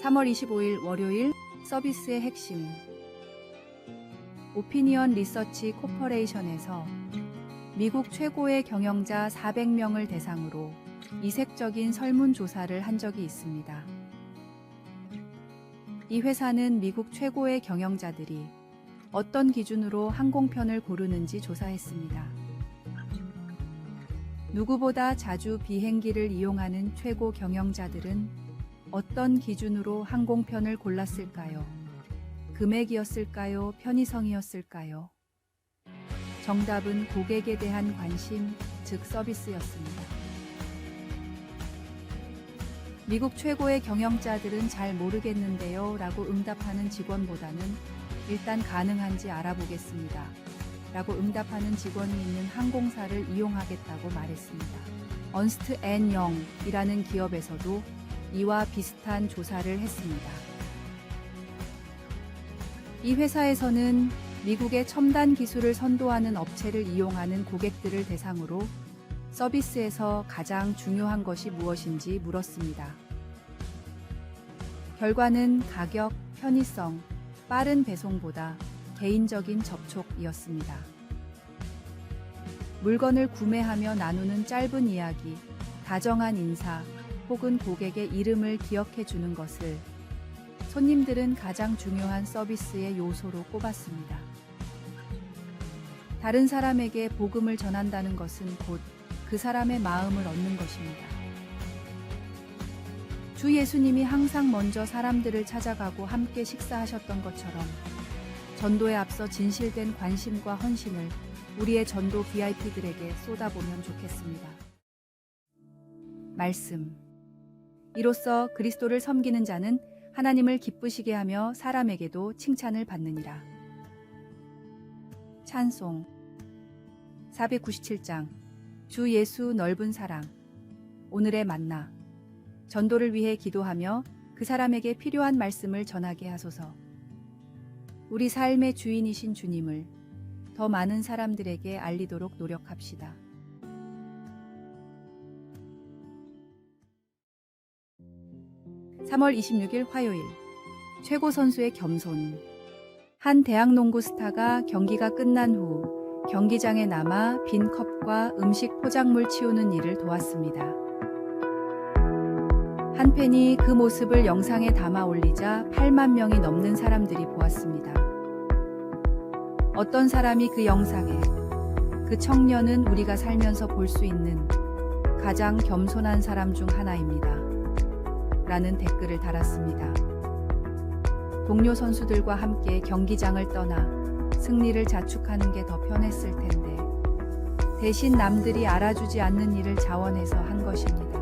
3월 25일 월요일 서비스의 핵심. 오피니언 리서치 코퍼레이션에서 미국 최고의 경영자 400명을 대상으로 이색적인 설문조사를 한 적이 있습니다. 이 회사는 미국 최고의 경영자들이 어떤 기준으로 항공편을 고르는지 조사했습니다. 누구보다 자주 비행기를 이용하는 최고 경영자들은 어떤 기준으로 항공편을 골랐을까요? 금액이었을까요? 편의성이었을까요? 정답은 고객에 대한 관심, 즉 서비스였습니다. 미국 최고의 경영자들은 잘 모르겠는데요 라고 응답하는 직원보다는 일단 가능한지 알아보겠습니다 라고 응답하는 직원이 있는 항공사를 이용하겠다고 말했습니다. 언스트 앤 영이라는 기업에서도 이와 비슷한 조사를 했습니다. 이 회사에서는 미국의 첨단 기술을 선도하는 업체를 이용하는 고객들을 대상으로 서비스에서 가장 중요한 것이 무엇인지 물었습니다. 결과는 가격, 편의성, 빠른 배송보다 개인적인 접촉이었습니다. 물건을 구매하며 나누는 짧은 이야기, 다정한 인사, 혹은 고객의 이름을 기억해 주는 것을 손님들은 가장 중요한 서비스의 요소로 꼽았습니다. 다른 사람에게 복음을 전한다는 것은 곧 그 사람의 마음을 얻는 것입니다. 주 예수님이 항상 먼저 사람들을 찾아가고 함께 식사하셨던 것처럼 전도에 앞서 진실된 관심과 헌신을 우리의 전도 VIP들에게 쏟아보면 좋겠습니다. 말씀. 이로써 그리스도를 섬기는 자는 하나님을 기쁘시게 하며 사람에게도 칭찬을 받느니라. 찬송 497장 주 예수 넓은 사랑 오늘의 만나 전도를 위해 기도하며 그 사람에게 필요한 말씀을 전하게 하소서. 우리 삶의 주인이신 주님을 더 많은 사람들에게 알리도록 노력합시다. (3월 26일) 화요일 최고 선수의 겸손. 한 대학 농구 스타가 경기가 끝난 후 경기장에 남아 빈 컵과 음식 포장물 치우는 일을 도왔습니다. 한 팬이 그 모습을 영상에 담아 올리자 8만 명이 넘는 사람들이 보았습니다. 어떤 사람이 그 영상에 그 청년은 우리가 살면서 볼 수 있는 가장 겸손한 사람 중 하나입니다 라는 댓글을 달았습니다. 동료 선수들과 함께 경기장을 떠나 승리를 자축하는 게 더 편했을 텐데 대신 남들이 알아주지 않는 일을 자원해서 한 것입니다.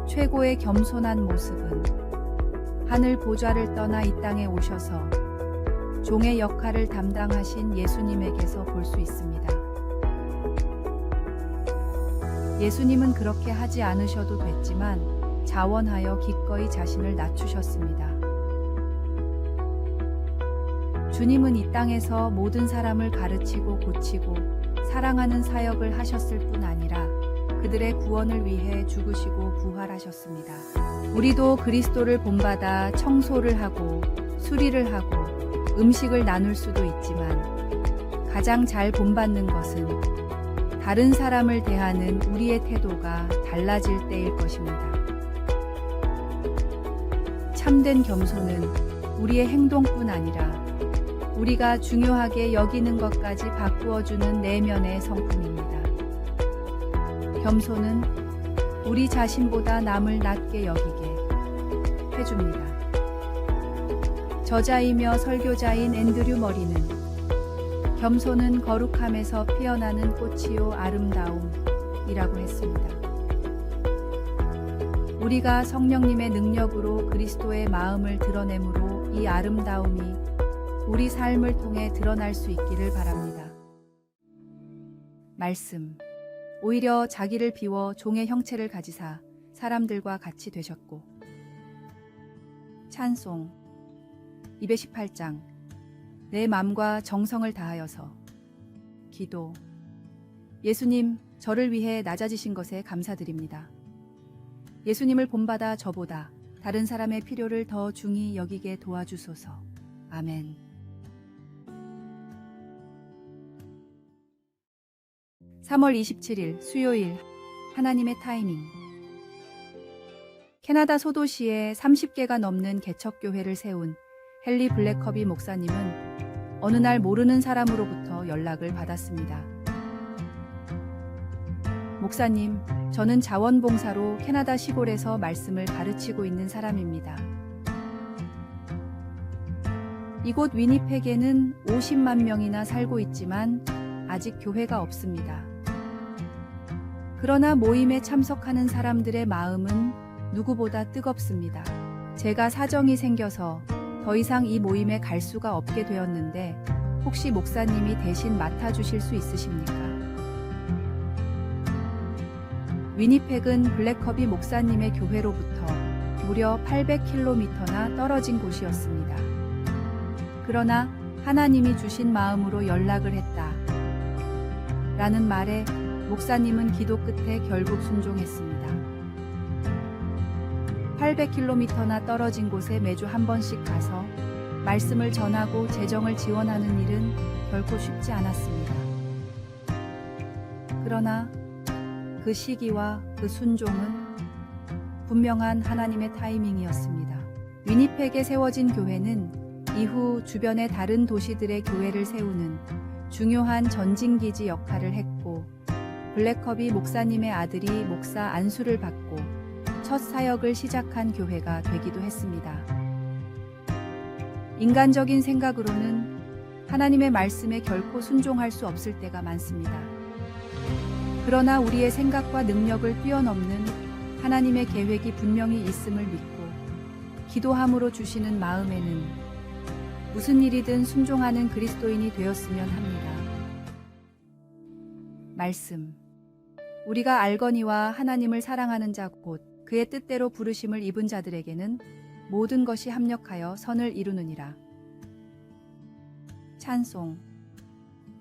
최고의 겸손한 모습은 하늘 보좌를 떠나 이 땅에 오셔서 종의 역할을 담당하신 예수님에게서 볼 수 있습니다. 예수님은 그렇게 하지 않으셔도 됐지만 자원하여 기꺼이 자신을 낮추셨습니다. 주님은 이 땅에서 모든 사람을 가르치고 고치고 사랑하는 사역을 하셨을 뿐 아니라 그들의 구원을 위해 죽으시고 부활하셨습니다. 우리도 그리스도를 본받아 청소를 하고 수리를 하고 음식을 나눌 수도 있지만 가장 잘 본받는 것은 다른 사람을 대하는 우리의 태도가 달라질 때일 것입니다. 참된 겸손은 우리의 행동뿐 아니라 우리가 중요하게 여기는 것까지 바꾸어주는 내면의 성품입니다. 겸손은 우리 자신보다 남을 낮게 여기게 해줍니다. 저자이며 설교자인 앤드류 머리는 겸손은 거룩함에서 피어나는 꽃이요 아름다움이라고 했습니다. 우리가 성령님의 능력으로 그리스도의 마음을 드러내므로 이 아름다움이 우리 삶을 통해 드러날 수 있기를 바랍니다. 말씀. 오히려 자기를 비워 종의 형체를 가지사 사람들과 같이 되셨고. 찬송 218장 내 마음과 정성을 다하여서. 기도. 예수님, 저를 위해 낮아지신 것에 감사드립니다. 예수님을 본받아 저보다 다른 사람의 필요를 더 중히 여기게 도와주소서. 아멘. 3월 27일 수요일 하나님의 타이밍. 캐나다 소도시에 30개가 넘는 개척교회를 세운 헨리 블랙커비 목사님은 어느 날 모르는 사람으로부터 연락을 받았습니다. 목사님, 저는 자원봉사로 캐나다 시골에서 말씀을 가르치고 있는 사람입니다. 이곳 위니펙에는 50만 명이나 살고 있지만 아직 교회가 없습니다. 그러나 모임에 참석하는 사람들의 마음은 누구보다 뜨겁습니다. 제가 사정이 생겨서 더 이상 이 모임에 갈 수가 없게 되었는데 혹시 목사님이 대신 맡아주실 수 있으십니까? 위니펙은 블랙커비 목사님의 교회로부터 무려 800km나 떨어진 곳이었습니다. 그러나 하나님이 주신 마음으로 연락을 했다. 라는 말에 목사님은 기도 끝에 결국 순종했습니다. 800km나 떨어진 곳에 매주 한 번씩 가서 말씀을 전하고 재정을 지원하는 일은 결코 쉽지 않았습니다. 그러나 그 시기와 그 순종은 분명한 하나님의 타이밍이었습니다. 위니펙에 세워진 교회는 이후 주변의 다른 도시들의 교회를 세우는 중요한 전진기지 역할을 했고 블랙커비 목사님의 아들이 목사 안수를 받고 첫 사역을 시작한 교회가 되기도 했습니다. 인간적인 생각으로는 하나님의 말씀에 결코 순종할 수 없을 때가 많습니다. 그러나 우리의 생각과 능력을 뛰어넘는 하나님의 계획이 분명히 있음을 믿고 기도함으로 주시는 마음에는 무슨 일이든 순종하는 그리스도인이 되었으면 합니다. 말씀. 우리가 알거니와 하나님을 사랑하는 자 곧 그의 뜻대로 부르심을 입은 자들에게는 모든 것이 합력하여 선을 이루느니라. 찬송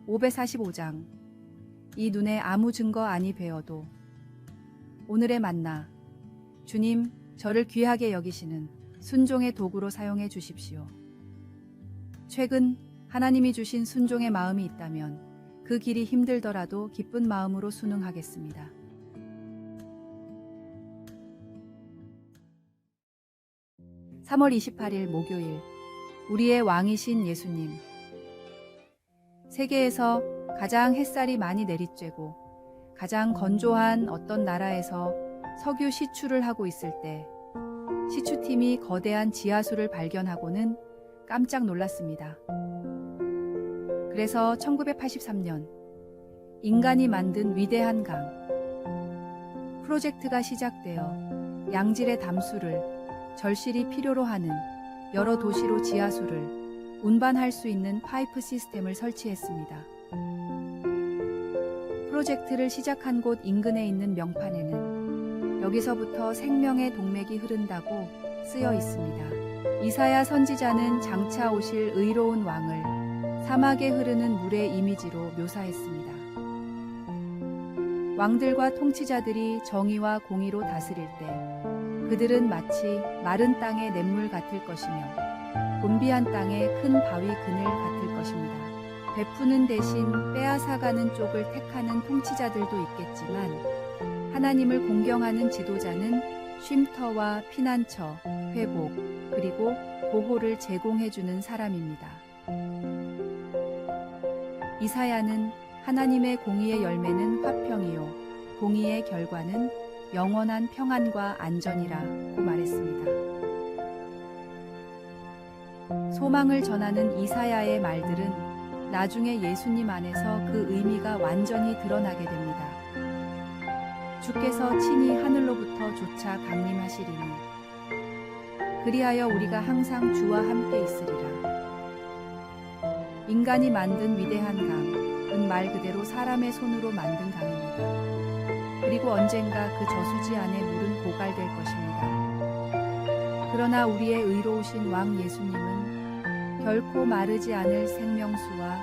545장. 이 눈에 아무 증거 아니 배어도 오늘의 만나. 주님, 저를 귀하게 여기시는 순종의 도구로 사용해 주십시오. 최근 하나님이 주신 순종의 마음이 있다면 그 길이 힘들더라도 기쁜 마음으로 순응하겠습니다. (3월 28일) 목요일. 우리의 왕이신 예수님. 세계에서 가장 햇살이 많이 내리쬐고 가장 건조한 어떤 나라에서 석유 시추를 하고 있을 때 시추팀이 거대한 지하수를 발견하고는 깜짝 놀랐습니다. 그래서 1983년 인간이 만든 위대한 강 프로젝트가 시작되어 양질의 담수를 절실히 필요로 하는 여러 도시로 지하수를 운반할 수 있는 파이프 시스템을 설치했습니다. 프로젝트를 시작한 곳 인근에 있는 명판에는 여기서부터 생명의 동맥이 흐른다고 쓰여 있습니다. 이사야 선지자는 장차 오실 의로운 왕을 사막에 흐르는 물의 이미지로 묘사했습니다. 왕들과 통치자들이 정의와 공의로 다스릴 때 그들은 마치 마른 땅의 냇물 같을 것이며 곤비한 땅의 큰 바위 그늘 같을 것입니다. 베푸는 대신 빼앗아가는 쪽을 택하는 통치자들도 있겠지만 하나님을 공경하는 지도자는 쉼터와 피난처, 회복, 그리고 보호를 제공해주는 사람입니다. 이사야는 하나님의 공의의 열매는 화평이요 공의의 결과는 영원한 평안과 안전이라고 말했습니다. 소망을 전하는 이사야의 말들은 나중에 예수님 안에서 그 의미가 완전히 드러나게 됩니다. 주께서 친히 하늘로부터 조차 강림하시리니 그리하여 우리가 항상 주와 함께 있으리라. 인간이 만든 위대한 강은 말 그대로 사람의 손으로 만든 강입니다. 그리고 언젠가 그 저수지 안에 물은 고갈될 것입니다. 그러나 우리의 의로우신 왕 예수님은 결코 마르지 않을 생명수와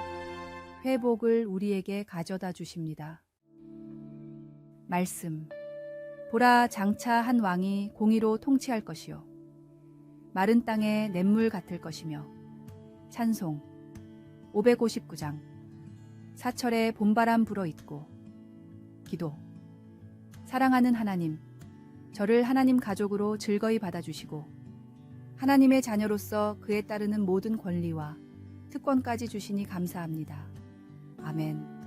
회복을 우리에게 가져다 주십니다. 말씀. 보라, 장차 한 왕이 공의로 통치할 것이요 마른 땅에 냇물 같을 것이며. 찬송 559장. 사철에 봄바람 불어있고. 기도. 사랑하는 하나님, 저를 하나님 가족으로 즐거이 받아주시고 하나님의 자녀로서 그에 따르는 모든 권리와 특권까지 주시니 감사합니다. 아멘.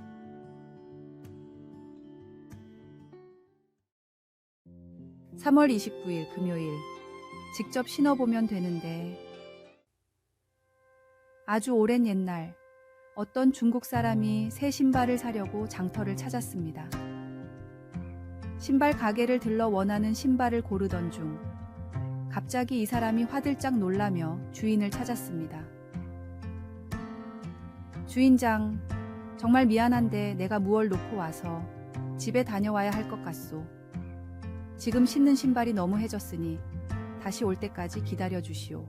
(3월 29일) 금요일. 직접 신어보면 되는데. 아주 오랜 옛날 어떤 중국 사람이 새 신발을 사려고 장터를 찾았습니다. 신발 가게를 들러 원하는 신발을 고르던 중 갑자기 이 사람이 화들짝 놀라며 주인을 찾았습니다. 주인장, 정말 미안한데 내가 무얼 놓고 와서 집에 다녀와야 할 것 같소. 지금 신는 신발이 너무 해졌으니 다시 올 때까지 기다려 주시오.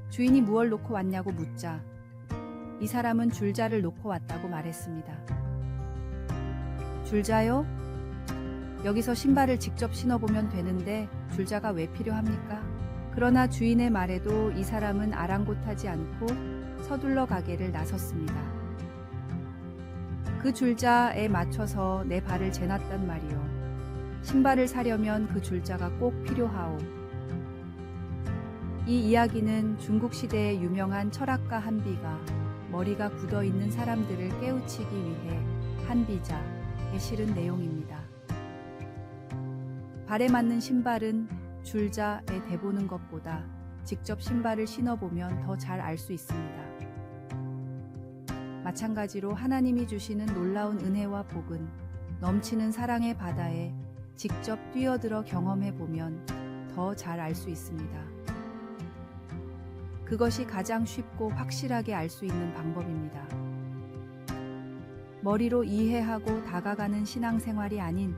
주인이 무얼 놓고 왔냐고 묻자 이 사람은 줄자를 놓고 왔다고 말했습니다. 줄자요? 여기서 신발을 직접 신어보면 되는데 줄자가 왜 필요합니까? 그러나 주인의 말에도 이 사람은 아랑곳하지 않고 서둘러 가게를 나섰습니다. 그 줄자에 맞춰서 내 발을 재놨단 말이요. 신발을 사려면 그 줄자가 꼭 필요하오. 이 이야기는 중국 시대의 유명한 철학가 한비가 머리가 굳어있는 사람들을 깨우치기 위해 한비자에 실은 내용입니다. 발에 맞는 신발은 줄자에 대보는 것보다 직접 신발을 신어보면 더 잘 알 수 있습니다. 마찬가지로 하나님이 주시는 놀라운 은혜와 복은 넘치는 사랑의 바다에 직접 뛰어들어 경험해보면 더 잘 알 수 있습니다. 그것이 가장 쉽고 확실하게 알 수 있는 방법입니다. 머리로 이해하고 다가가는 신앙생활이 아닌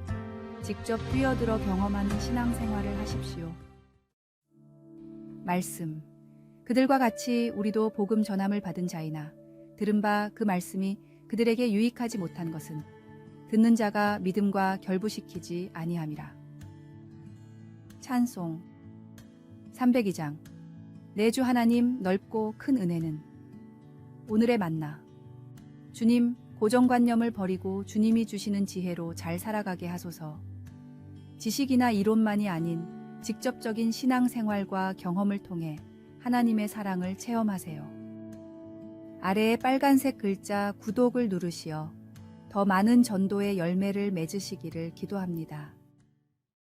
직접 뛰어들어 경험하는 신앙생활을 하십시오. 말씀. 그들과 같이 우리도 복음 전함을 받은 자이나 들은 바 그 말씀이 그들에게 유익하지 못한 것은 듣는 자가 믿음과 결부시키지 아니함이라. 찬송 302장. 내 주 하나님 넓고 큰 은혜는. 오늘의 만나. 주님, 고정관념을 버리고 주님이 주시는 지혜로 잘 살아가게 하소서. 지식이나 이론만이 아닌 직접적인 신앙생활과 경험을 통해 하나님의 사랑을 체험하세요. 아래의 빨간색 글자 구독을 누르시어 더 많은 전도의 열매를 맺으시기를 기도합니다.